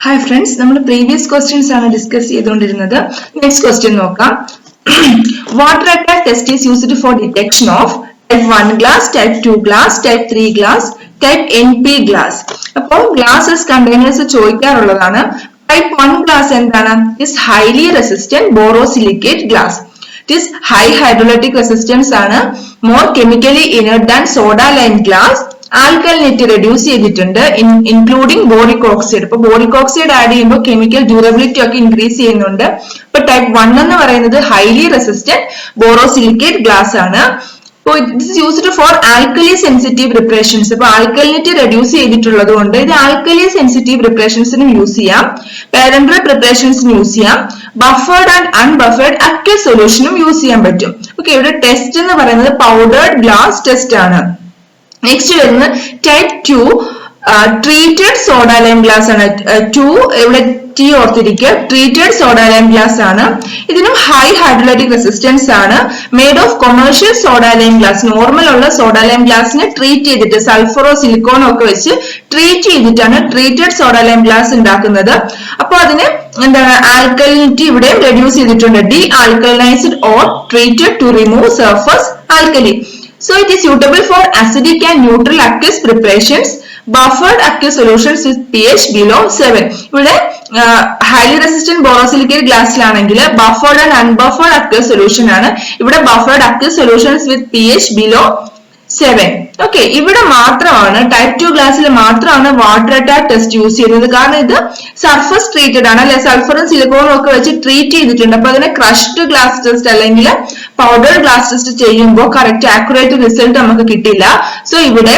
Hi friends, നമ്മൾ previous questions ആണ് discuss ചെയ്തുകൊണ്ടിരുന്നത്. Next question നോക്കാം. Water attack test is used for detection of type 1 glass, type 2 glass, type 3 glass, type NP glass. അപ്പോൾ glasses containers ചോദിക്കാറുള്ളതാണ്. Type 1 glass എന്താണ്? Is highly resistant borosilicate glass. It is high hydrolytic resistance ആണ്. More chemically inert than soda lime glass. Alkalinity reduce ചെയ്തിട്ടുണ്ട് including boric oxide. അപ്പോൾ boric oxide add ചെയ്യുമ്പോൾ chemical durability ഒക്കെ increase ചെയ്യുന്നുണ്ട്. അപ്പോൾ type 1 എന്ന് പറയുന്നത് highly resistant borosilicate glass ആണ്. So it is used for alkali sensitive preparations. അപ്പോൾ alkalinity reduce ചെയ്തിട്ടുള്ളത് കൊണ്ട് ഇത് alkali sensitive preparations-ന് യൂസ് ചെയ്യാം, parenteral preparations-ന് യൂസ് ചെയ്യാം, buffered and unbuffered aqueous solution-നും യൂസ് ചെയ്യാൻ പറ്റും. ഓക്കേ, ഇവിടെ ടെസ്റ്റ് എന്ന് പറയുന്നത് powdered glass test ആണ്. Next വരുന്നത് type 2 treated soda lime glass ആണ്. 2 ഇവിടെ T ഓർത്തിരിക്കുക, treated soda lime glass ആണ്. ഇതിനും high hydrolytic resistance ആണ്. Made of commercial soda lime glass. Normal ഉള്ള soda lime glassനെ ട്രീറ്റ് ചെയ്തിട്ട് സൾഫറോ സിലിക്കോണോ ഒക്കെ വെച്ച് ട്രീറ്റ് ചെയ്തിട്ടാണ് treated soda lime glass ഉണ്ടാക്കുന്നത്. അപ്പോൾ അതിന് എന്താണ് ആൽക്കലിനിറ്റി ഇവിടെ റെഡ്യൂസ് ചെയ്തിട്ടുണ്ട്. Dealkalinized or treated to remove surface alkali. So it is suitable for acidic and neutral aqueous preparations. Buffered aqueous solutions with pH below 7. ഇവിടെ highly resistant borosilicate glassലാണെങ്കിൽ buffered and unbuffered aqueous solution ആണ്. ഇവിടെ buffered aqueous solutions with pH below 7. Okay, ഇവിടെ മാത്രമാണ് type 2 ഗ്ലാസ്സിൽ മാത്രമാണ് water attack test use ചെയ്യുന്നത്. കാരണം ഇത് സർഫസ് ട്രീറ്റഡ് ആണ് അല്ലെ, സൾഫറും സിലിക്കോണും ഒക്കെ വെച്ച് ട്രീറ്റ് ചെയ്തിട്ടുണ്ട്. അപ്പൊ അതിനെ ക്രഷ്ഡ് ഗ്ലാസ് ടെസ്റ്റ് അല്ലെങ്കിൽ പൗഡർ ഗ്ലാസ് ടെസ്റ്റ് ചെയ്യുമ്പോൾ കറക്റ്റ് ആക്യുറേറ്റ് റിസൾട്ട് നമുക്ക് കിട്ടില്ല. സോ ഇവിടെ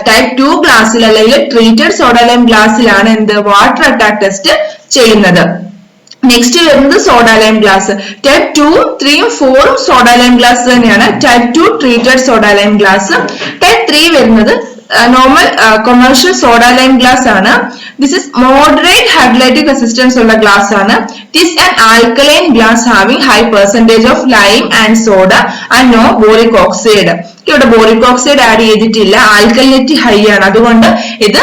ടൈപ്പ് 2 ഗ്ലാസ്സിൽ അല്ലെങ്കിൽ ട്രീറ്റഡ് സോഡ ലൈം ഗ്ലാസ്സിലാണ് എന്ത് വാട്ടർ അറ്റാക്ക് ടെസ്റ്റ് ചെയ്യുന്നത്. നെക്സ്റ്റ് വരുന്നത് soda lime glass. Type 2, 3, 4 soda lime glass തന്നെയാണ്. Type 2 treated soda lime glass. Type 3 വരുന്നത് normal commercial soda lime glass ആണ്. This is moderate hydrolytic resistance ഉള്ള ഗ്ലാസ് ആണ്. It is an alkaline glass having high percentage of lime and soda and no boric oxide. ഇവിടെ boric oxide add ചെയ്തിട്ടില്ല, alkalinity high ആണ്. അതുകൊണ്ട് ഇത്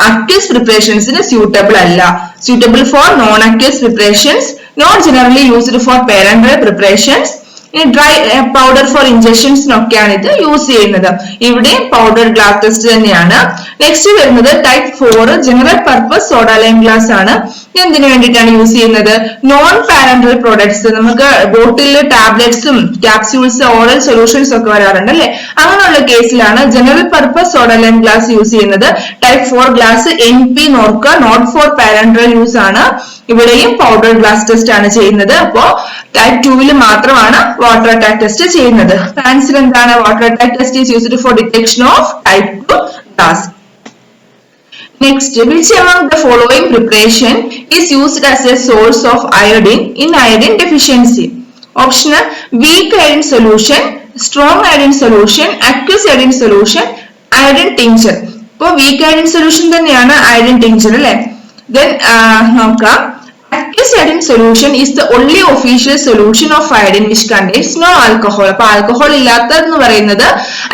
aqueous preparations suitable alla. Suitable for non-aqueous preparations, not generally used for parenteral preparations. Dry powder for injections നോക്കെയാണ് ഇത് use ചെയ്യുന്നത്. ഇവിടെ powder glass test തന്നെയാണ്. Next വരുന്നത് type 4 general purpose soda lime glass ആണ്. എന്തിനു വേണ്ടിയിട്ടാണ് യൂസ് ചെയ്യുന്നത്? നോൺ പാരന്റൽ പ്രോഡക്ട്സ്, നമുക്ക് ബോട്ടിലിൽ ടാബ്ലറ്റ്സും ക്യാപ്സ്യൂൾസ് ഓറൽ സൊല്യൂഷൻസ് ഒക്കെ വരാറുണ്ട് അല്ലെ, അങ്ങനെയുള്ള കേസിലാണ് general purpose soda lime glass use ചെയ്യുന്നത്. ടൈപ്പ് 4 ഗ്ലാസ് NP നോക്കുക, നോട്ട് ഫോർ പാരന്റൽ യൂസ് ആണ്. ഇവിടെയും പൗഡർ ഗ്ലാസ് ടെസ്റ്റ് ആണ് ചെയ്യുന്നത്. അപ്പോ ടൈപ്പ് 2 മാത്രമാണ് വാട്ടർ അറ്റാക്ക് ടെസ്റ്റ് ചെയ്യുന്നത്. ആൻസർ എന്താണ്? Water attack test is used for detection of type 2 glass. Next, which among the following preparation is used as a source of iodine in iodine deficiency? Option: weak iodine solution, strong iodine solution, aqueous iodine solution, iodine tincture. അപ്പോൾ weak iodine solution തന്നെയാണ് iodine tincture അല്ലേ. Then നോക്കാം, aqueous iodine solution is the only official solution of iodine which contains no alcohol. അപ്പോൾ alcohol ഇല്ലാത്തതെന്ന് പറയുന്നത്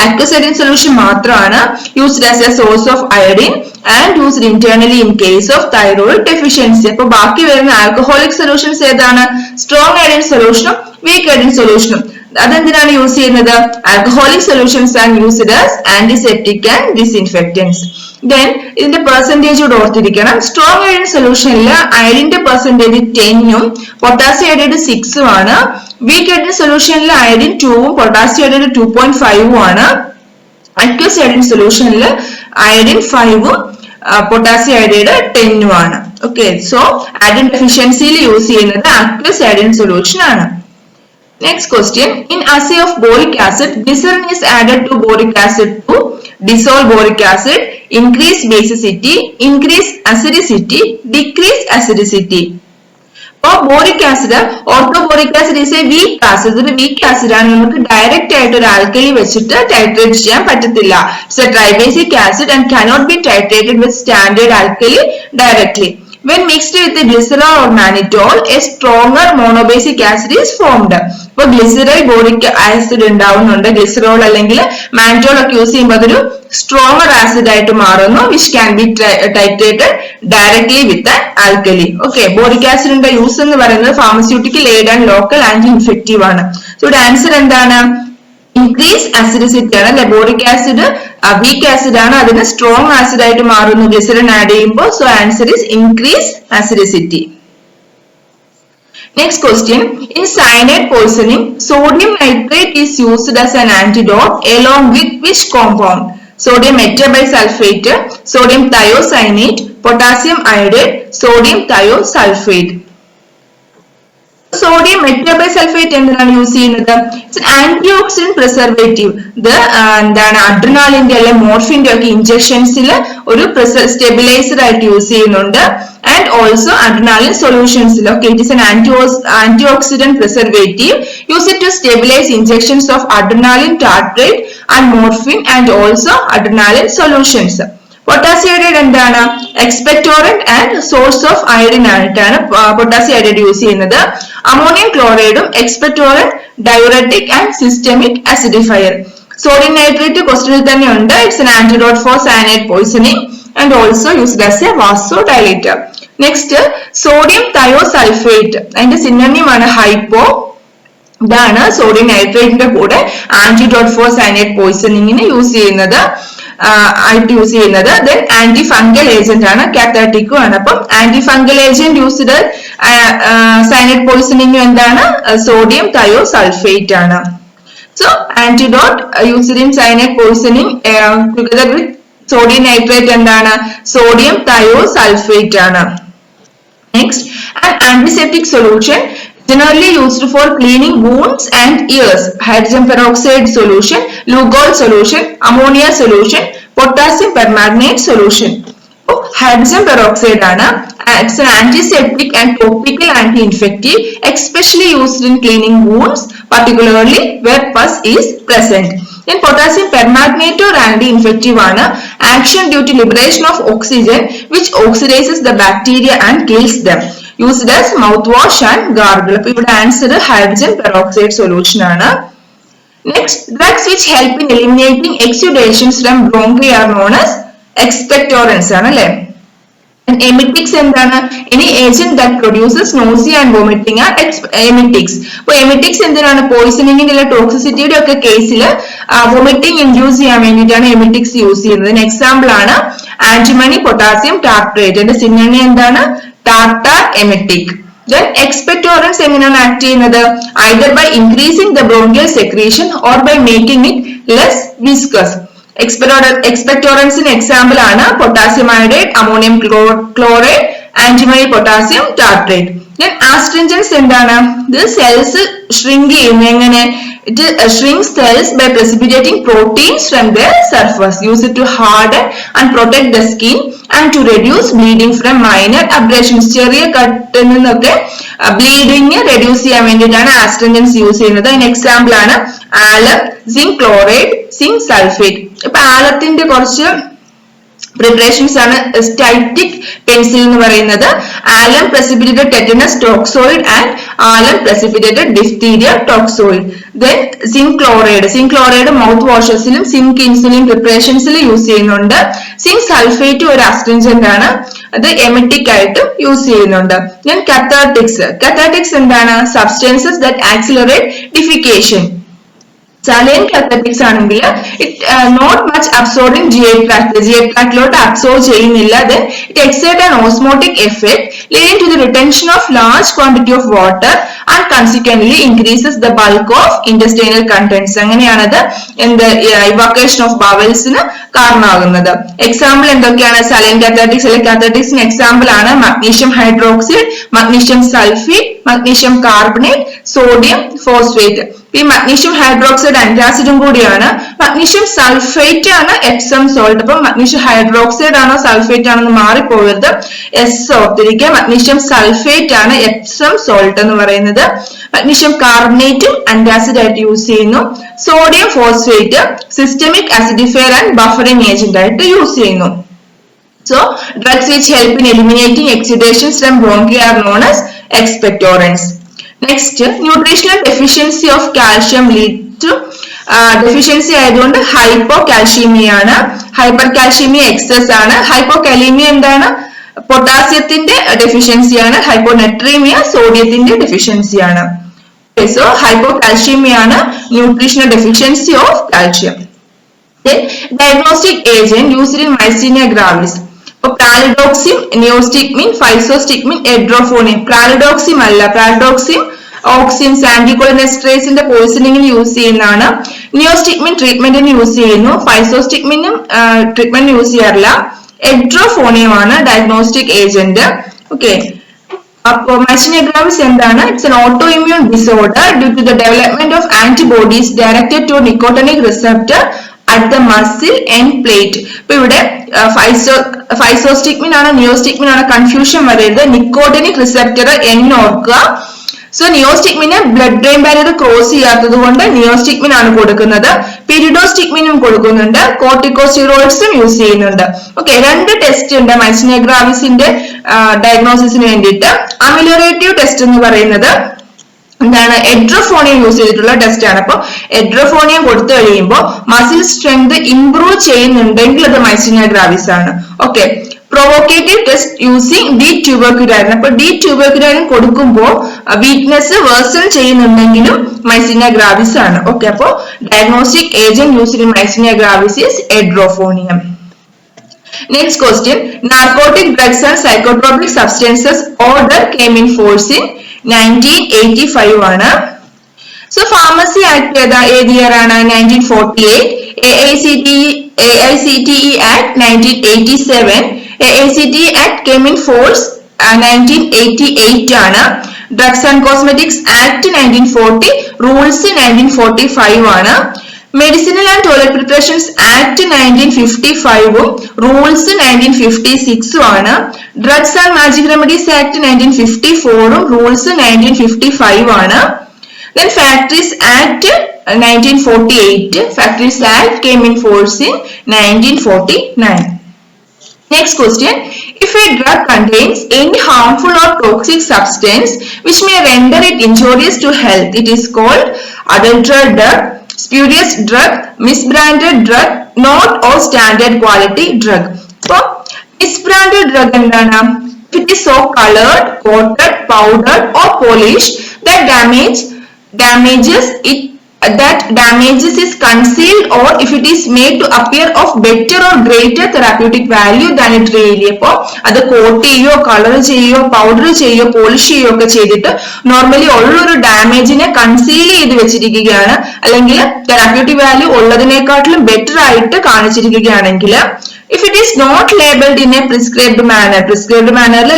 aqueous iodine solution മാത്രമാണ്. Used as a source of iodine and used internally in case of thyroid deficiency. അപ്പോൾ ബാക്കി വരുന്ന alcoholic solutions ഏതാണ്? Strong iodine സൊല്യൂഷനും week iodine സൊല്യൂഷനും. അതെന്തിനാണ് യൂസ് ചെയ്യുന്നത്? Alcoholic solutions are used as antiseptic and ഡിസ്ഇൻഫെക്റ്റൻസ്. Then ഇതിന്റെ പെർസെന്റേജ് കൂടെ ഓർത്തിരിക്കണം. സ്ട്രോങ് iodine സൊല്യൂഷനിൽ അയഡിന്റെ പെർസെന്റേജ് 10ഉം പൊട്ടാസ്യം അയഡൈഡ് 6ഉം ആണ്. വീക്ക് iodine സൊല്യൂഷനിൽ അയഡിൻ 2ഉം പൊട്ടാസ്യം അയഡൈഡ് 2.5ഉം ആണ്. അക്വസ് iodine സൊല്യൂഷനിൽ അയഡിൻ 5ഉം പൊട്ടാസ്യം അയഡൈഡ് 10ഉം ആണ്. ഓക്കെ, സോ അയഡിൻ ഡെഫിഷ്യൻസിയിൽ യൂസ് ചെയ്യുന്നത് അക്വസ് iodine സൊല്യൂഷൻ ആണ്. Next question, in assay of boric acid, glycerin is added to boric acid to dissolve boric acid, increase basicity, increase acidicity, decrease acidicity. Boric acid, orthoboric acid is A weak acid. ഒരു weak acid ആണ്, നമുക്ക് direct ആയിട്ട് ഒരു alkali വെച്ചിട്ട് titrate ചെയ്യാൻ പറ്റത്തില്ല. It's a tribasic acid and cannot be titrated with standard alkali directly. When mixed with the glycerol or mannitol, a stronger monobasic acid is formed. അപ്പൊ ഗ്ലിസറൈൽ boric acid ഉണ്ടാവുന്നുണ്ട്. Glycerol അല്ലെങ്കിൽ മാൻറ്റോൾ ഒക്കെ use ചെയ്യുമ്പോൾ അതൊരു stronger acid ആയിട്ട് മാറുന്നു, which can be titrated directly with alkali. Okay, boric ആസിഡിന്റെ use എന്ന് പറയുന്നത് pharmaceutical aid and local anti infective ആണ്. സോ ഇവിടെ ആൻസർ എന്താണ്? ഇൻക്രീസ് ആസിഡിസിറ്റി ആണ് അല്ലെ. ബോറിക് ആസിഡ് വീക്ക് ആസിഡ് ആണ്, അതിന് സ്ട്രോങ് ആസിഡ് ആയിട്ട് മാറുന്നു ഗ്ലിസറിൻ ആഡ് ചെയ്യുമ്പോൾ. So answer is increase acidity. Next question. In cyanide poisoning, sodium nitrate is used as an antidote along with which compound? Sodium metabisulfate, sodium thiocyanate, potassium iodide, sodium thiosulfate. Sodium metabisulphite എന്തിനാണ് use ചെയ്യുന്നത്? It's anti oxidant preservative. ഇത് എന്താണ് അഡ്രിനാലിന്റെ അല്ലെ മോർഫിന്റെ ഒക്കെ ഇഞ്ചക്ഷൻസിൽ ഒരു stabiliser ആയിട്ട് use ചെയ്യുന്നുണ്ട്. And also adrenaline സൊല്യൂഷൻസിലൊക്കെ it is an antioxidant preservative. Use it to stabilize injections of adrenaline tartrate and morphine and also adrenaline solutions. Potassium iodide എന്താണ്? Expectorant and source of iodine ആയിട്ടാണ് potassium iodide use ചെയ്യുന്നത്. Ammonium ക്ലോറൈഡും expectorant, diuretic and systemic acidifier. Sodium nitrate ക്വസ്റ്റനിൽ തന്നെ ഉണ്ട്. It's an antidote for cyanide poisoning and also used as a vasodilator. Next sodium thiosulfate, അതിന്റെ synonym ആണ് hypo. ഇതാണ് sodium നൈട്രേറ്റിന്റെ കൂടെ ആന്റിഡോട്ട് ഫോർ സയനൈഡ് പോയിസണിങ്ങിന് യൂസ് ചെയ്യുന്നത്. ദെൻ ആന്റി ഫംഗൽ ഏജന്റ് ആണ്, കാത്തറ്റിക്കും ആണ്. അപ്പം anti fungal agent used cyanide poisoning എന്താണ്? സോഡിയം തയോസൾഫേറ്റ് ആണ്. So antidote used in cyanide poisoning together with sodium nitrate എന്താണ്? സോഡിയം തയോസൾഫേറ്റ് ആണ്. Next, an antiseptic solution generally used for cleaning wounds and ears. Hydrogen peroxide solution, Lugol solution, ammonia solution, potassium permanganate solution. Hydrogen peroxide ആണ്. It's an antiseptic and topical anti-infective, especially used in cleaning wounds, particularly where pus is present. Then potassium permanganate or anti-infective ആണ്. Action due to liberation of oxygen which oxidizes the bacteria and kills them. Used as mouthwash and gargle. അപ്പോൾ ഇവിടെ answer hydrogen peroxide solution ആണ്. Next, drugs which help in eliminating exudations from bronchi are known as expectorants ആണ് അല്ലെ. emetics എന്താണ്? Any agent that produces nausea and vomiting are emetics. അപ്പോൾ emetics എന്തിനാണ്? പോയിസണിങ്ങിന്റെ ടോക്സിസിറ്റിയുടെ ഒക്കെ കേസിൽ വോമിറ്റിംഗ് ഇൻഡ്യൂസ് ചെയ്യാൻ വേണ്ടിയിട്ടാണ് emetics യൂസ് ചെയ്യുന്നത്. എക്സാമ്പിൾ ആണ് ആന്റിമണി പൊട്ടാസ്യം ടാർട്രേറ്റ്. അതിന്റെ സിനോണിം എന്താണ്? Tartar emetic. Then expectorants എങ്ങനെയാണ് ആക്ട് ചെയ്യുന്നത്? either by increasing the bronchial secretion or by making it less viscous. എക്സ്പെക്ടോറൻസിന് എക്സാമ്പിൾ ആണ് potassium iodide, ammonium chloride, antimony potassium tartrate. Then astringents എന്താണ്? ഇത് cells shrink ചെയ്യുന്നു. എങ്ങനെ? It shrinks cells by precipitating proteins from their surface. Use it to harden and protect the skin and to reduce bleeding from minor abrasions. ചെറിയ കട്ടിൽ നിന്നൊക്കെ bleeding reduce ചെയ്യാൻ വേണ്ടിയിട്ടാണ് ആസ്ട്രിഞ്ചൻസ് use ചെയ്യുന്നത്. അതിന് എക്സാമ്പിൾ ആണ് alum, zinc chloride, zinc sulphate. ഇപ്പൊ ആലത്തിന്റെ കുറച്ച് പ്രിപ്പറേഷൻസ് ആണ് സ്റ്റൈറ്റിക് പെൻസിൽ എന്ന് പറയുന്നത്. Alum precipitated tetanus toxoid and alum precipitated diphtheria toxoid. Then zinc chloride mouth വാഷസിലും സിങ്ക് ഇൻസുലിൻ പ്രിപ്പറേഷൻസിലും യൂസ് ചെയ്യുന്നുണ്ട്. സിങ്ക് സൾഫേറ്റ് ഒരു അസ്ട്രിഞ്ചന്റ് ആണ്, അത് എമെറ്റിക് ആയിട്ട് യൂസ് ചെയ്യുന്നുണ്ട്. ദെൻ കത്താറ്റിക്സ് എന്താണ്? Substances that accelerate defecation. saline cathartics ആണെങ്കിൽ നോട്ട് മച്ച് അബ്സോർബിംഗ് GI ട്രാക്റ്റിലോട്ട് അബ്സോർബ് ചെയ്യുന്നില്ല. then it exerts an osmotic effect leading to the retention of large quantity of water and consequently increases the bulk of intestinal contents. അങ്ങനെയാണത് evacuation of bowelsന് കാരണമാകുന്നത്. Example എന്തൊക്കെയാണ്? saline cathartics അല്ലെങ്കിൽ catharticsന് example ആണ് magnesium hydroxide, magnesium sulphate, magnesium carbonate, sodium phosphate. ഈ magnesium hydroxide ആന്റാസിഡും കൂടിയാണ്. മഗ്നീഷ്യം സൾഫേറ്റ് ആണ് എപ്സം സോൾട്ട്. അപ്പൊ മഗ്നീഷ്യം ഹൈഡ്രോക്സൈഡ് ആണോ സൾഫേറ്റ് ആണെന്ന് മാറിപ്പോകരുത്. ഓർത്തിരിക്കുക, മഗ്നീഷ്യം സൾഫേറ്റ് ആണ് എപ്സം സോൾട്ട് എന്ന് പറയുന്നത്. മഗ്നീഷ്യം കാർബണേറ്റും ആന്റാസിഡ് ആയിട്ട് യൂസ് ചെയ്യുന്നു. Sodium phosphate systemic acidifier and buffering agent ആയിട്ട് യൂസ് ചെയ്യുന്നു. So drugs which help in eliminating exudations from bronchi are known as expectorants. Next nutritional deficiency of calcium lead to deficiency ആയതുകൊണ്ട് hypocalcaemia ആണ്. Hyper കാൽഷ്യമീയ excess ആണ്. ഹൈപ്പോകാലീമിയ എന്താണ്? പൊട്ടാസ്യത്തിന്റെ ഡെഫിഷ്യൻസിയാണ്. Hyponatraemia സോഡിയത്തിന്റെ ഡെഫിഷ്യൻസിയാണ്. So hypocalcaemia ആണ് nutritional deficiency of calcium. Diagnostic agent used in myasthenia gravis. അപ്പൊ pralidoxime, നിയോസ്റ്റിക്മിൻ, ഫൈസോസ്റ്റിക്മിൻ, എഡ്രോഫോണിയം. പ്രാലിഡോക്സിം അല്ല, പ്രാലിഡോക്സിം auxin സാൻഡിക്കോളിനെസ്ട്രേസിന്റെ പോയിസണിങ്ങിന് use ചെയ്യുന്നതാണ്. നിയോസ്റ്റിക്മിൻ ട്രീറ്റ്മെന്റിന് use ചെയ്യുന്നു. ഫൈസോസ്റ്റിക്മിനും ട്രീറ്റ്മെന്റിന് use ചെയ്യാറില്ല. എഡ്രോഫോണിയം ആണ് ഡയഗ്നോസ്റ്റിക് ഏജന്റ്. ഓക്കെ, അപ്പോ മൈസീനിയ ഗ്രാവിസ് എന്താണ്? It's an auto immune disorder due to the development of antibodies directed to nicotinic receptor at the muscle end plate. ഇപ്പൊ ഇവിടെ ഫൈസോസ്റ്റിക്മിൻ ആണ് നിയോസ്റ്റിക്മിൻ ആണ് കൺഫ്യൂഷൻ വരരുത്. നിക്കോട്ടിനിക് റിസപ്റ്റർ എൻ ഓർക്കുക. So നിയോസ്റ്റിക്മിന് blood brain barrier cross ചെയ്യാത്തത് കൊണ്ട് neostigmine ആണ് കൊടുക്കുന്നത്. പിരിഡോസ്റ്റിക്മിനും കൊടുക്കുന്നുണ്ട്. കോർട്ടിക്കോസ്റ്റീറോയിഡ്സും യൂസ് ചെയ്യുന്നുണ്ട്. ഓക്കെ, രണ്ട് ടെസ്റ്റ് ഉണ്ട് മൈസീനിയ ഗ്രാവിസിന്റെ ഡയഗ്നോസിസിന് വേണ്ടിയിട്ട്. അമിലോറേറ്റീവ് ടെസ്റ്റ് എന്ന് പറയുന്നത് എന്താണ്? എഡ്രോഫോണിയം യൂസ് ചെയ്തിട്ടുള്ള ടെസ്റ്റ് ആണ്. അപ്പൊ എഡ്രോഫോണിയം കൊടുത്തു കഴിയുമ്പോൾ മസിൽ സ്ട്രെങ്ത് ഇംപ്രൂവ് ചെയ്യുന്നുണ്ടെങ്കിൽ അത് മൈസീനിയ ഗ്രാവിസ് ആണ്. Okay, provocative test using D tubocurarine. അപ്പൊ ഡി ട്യൂബർക്യുലാരിൻ കൊടുക്കുമ്പോൾ വീക്ക്നെസ് വേഴ്സൺ ചെയ്യുന്നുണ്ടെങ്കിലും മൈസീനിയ ഗ്രാവിസ് ആണ്. ഓക്കെ, അപ്പോ diagnostic agent used in myasthenia gravis is edrophonium. Next question, narcotic drugs and psychotropic substances order came in force in 1985 ആണ്. So pharmacy act ഏത് year ആണ്? 1948. AICTE act 1987. AICTE act came in force 1988 ആണ്. Drugs and cosmetics act 1940, rules 1945 ആണ്. Medicinal and toilet preparations act 1955ഉം rules 1956ഉം ആണ്. Drugs and magic remedies act 1954ഉം rules 1955 ആണ്. Then Factories Act 1948. Factories Act came in force in 1949. Next question, if a drug contains any harmful or toxic substance which may render it injurious to health, it is called adulterated drug, spurious drug, misbranded drug, not or standard quality drug. So misbranded drug endana? If it is so colored, coated, powdered or polished that damages is concealed, or if it is made to appear of better or greater therapeutic value than it really. അപ്പോ അത് coat ചെയ്യോ colour ചെയ്യോ powder ചെയ്യോ polish ചെയ്യോ ഒക്കെ ചെയ്തിട്ട് normally ഉള്ളൊരു ഡാമേജിനെ conceal ചെയ്ത് വെച്ചിരിക്കുകയാണ്, അല്ലെങ്കിൽ തെറാപ്യൂട്ടിക് വാല്യൂ ഉള്ളതിനെക്കാട്ടിലും ബെറ്റർ ആയിട്ട് കാണിച്ചിരിക്കുകയാണെങ്കിൽ, if it is not labeled in a prescribed manner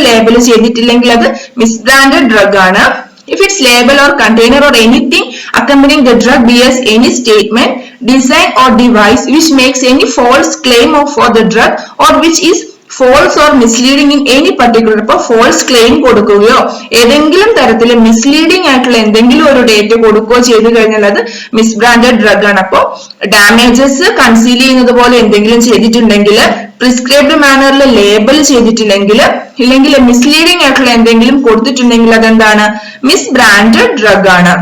label ചെയ്തിട്ടില്ലെങ്കിൽ അത് misbranded drug ആണ്. If its label or container or anything accompanying the drug bears any statement, design or device which makes any false claim for the drug or which is false or misleading in any particular. ഇപ്പൊ false claim കൊടുക്കുകയോ ഏതെങ്കിലും തരത്തിൽ misleading ആയിട്ടുള്ള എന്തെങ്കിലും ഒരു date കൊടുക്കുകയോ ചെയ്തു കഴിഞ്ഞാൽ അത് misbranded drug ആണ്. അപ്പോ ഡാമേജസ് കൺസീൽ ചെയ്യുന്നത് പോലെ എന്തെങ്കിലും ചെയ്തിട്ടുണ്ടെങ്കിൽ, പ്രിസ്ക്രൈബ്ഡ് മാനറിൽ ലേബൽ ചെയ്തിട്ടില്ലെങ്കിൽ, ഇല്ലെങ്കിൽ മിസ്ലീഡിംഗ് ആയിട്ടുള്ള എന്തെങ്കിലും കൊടുത്തിട്ടുണ്ടെങ്കിൽ അതെന്താണ്? misbranded drug ആണ്.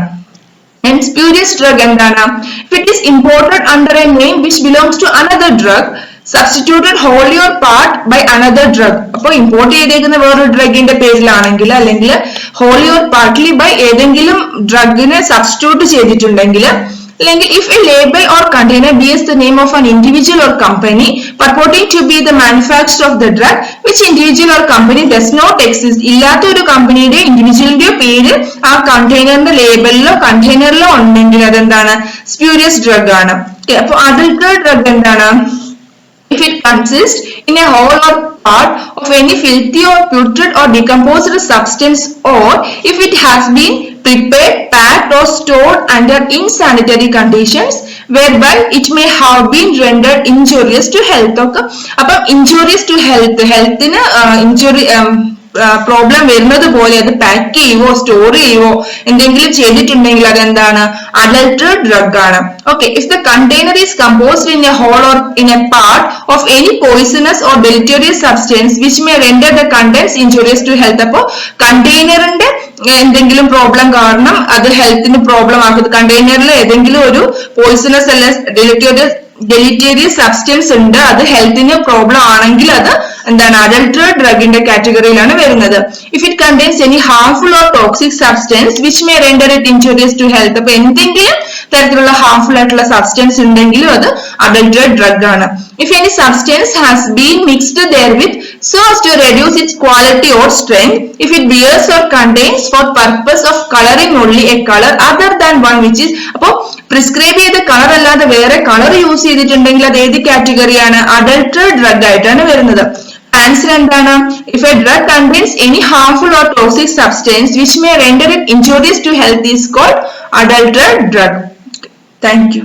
And spurious drug എന്താണ്? If it is imported under a name which belongs to another drug, substituted wholly or part by another drug. അപ്പോൾ ഇമ്പോർട്ട് ചെയ്തേക്കുന്ന വേറൊരു ഡ്രഗിന്റെ പേരിലാണെങ്കിൽ, അല്ലെങ്കിൽ wholly or partly by ഏതെങ്കിലും ഡ്രഗിനെ സബ്സ്റ്റിറ്റ്യൂട്ട് ചെയ്തിട്ടുണ്ടെങ്കിൽ, അല്ലെങ്കിൽ if a label or container bears the name of an individual or company purporting to be the manufacturer of the drug which individual or company does not exist, ഇല്ലാത്ത ഒരു കമ്പനിയുടെ ഇൻഡിവിജ്വലിന്റെയോ പേര് ആ കണ്ടെയ്നറിന്റെ ലേബലിലോ കണ്ടെയ്നറിലോ ഉണ്ടെങ്കിൽ അതെന്താണ്? സ്പ്യൂരിയസ് ഡ്രഗ് ആണ്. അപ്പൊ adulterated drug എന്താണ്? If it consists in a whole or part of any filthy or putrid or decomposed substance, or if it has been prepared, packed or stored under insanitary conditions whereby it may have been rendered injurious to health. Okay, appo injurious to health ന് injury problem വരുന്നത് പോലെ അത് pack ചെയ്യുവോ store ചെയ്യുവോ എന്തെങ്കിലും ചെയ്തിട്ടുണ്ടെങ്കിൽ അതെന്താണ്? Adulterated drug ആണ്. Okay, if the container is composed in a whole or in a part of any poisonous or deleterious substance which may render the contents injurious to health. അപ്പോ കണ്ടെയ്നറിന്റെ എന്തെങ്കിലും problem കാരണം അത് ഹെൽത്തിന് പ്രോബ്ലം ആക്കുന്നത്, കണ്ടെയ്നറിൽ ഏതെങ്കിലും ഒരു പോയിസണസ് അല്ല ഡെലിറ്റേറിയസ് സബ്സ്റ്റൻസ് ഉണ്ട്, അത് ഹെൽത്തിന് പ്രോബ്ലം ആണെങ്കിൽ അത് എന്താണ് അഡൾട്ടറേറ്റ് ഡ്രഗിന്റെ കാറ്റഗറിയിലാണ് വരുന്നത്. If it contains any harmful or toxic substance which may render it injurious to health. അപ്പൊ എന്തെങ്കിലും തരത്തിലുള്ള ഹാർംഫുൾ ആയിട്ടുള്ള സബ്സ്റ്റൻസ് ഉണ്ടെങ്കിലും അത് അഡൾട്ടറേറ്റ് ഡ്രഗ് ആണ്. If any substance has been mixed therewith so as to reduce its quality or strength, if it bears or contains for purpose of coloring only a color other than one which is, അപ്പോ prescribe ചെയ്ത colour അല്ലാതെ വേറെ colour use ചെയ്തിട്ടുണ്ടെങ്കിൽ അത് ഏത് കാറ്റഗറിയാണ്? അഡൾട്ടറേറ്റ് drug ആയിട്ടാണ് വരുന്നത്. Answer എന്താണ്? If a drug contains any harmful or toxic substance which may render it injurious to health is called adulterate drug. Thank U.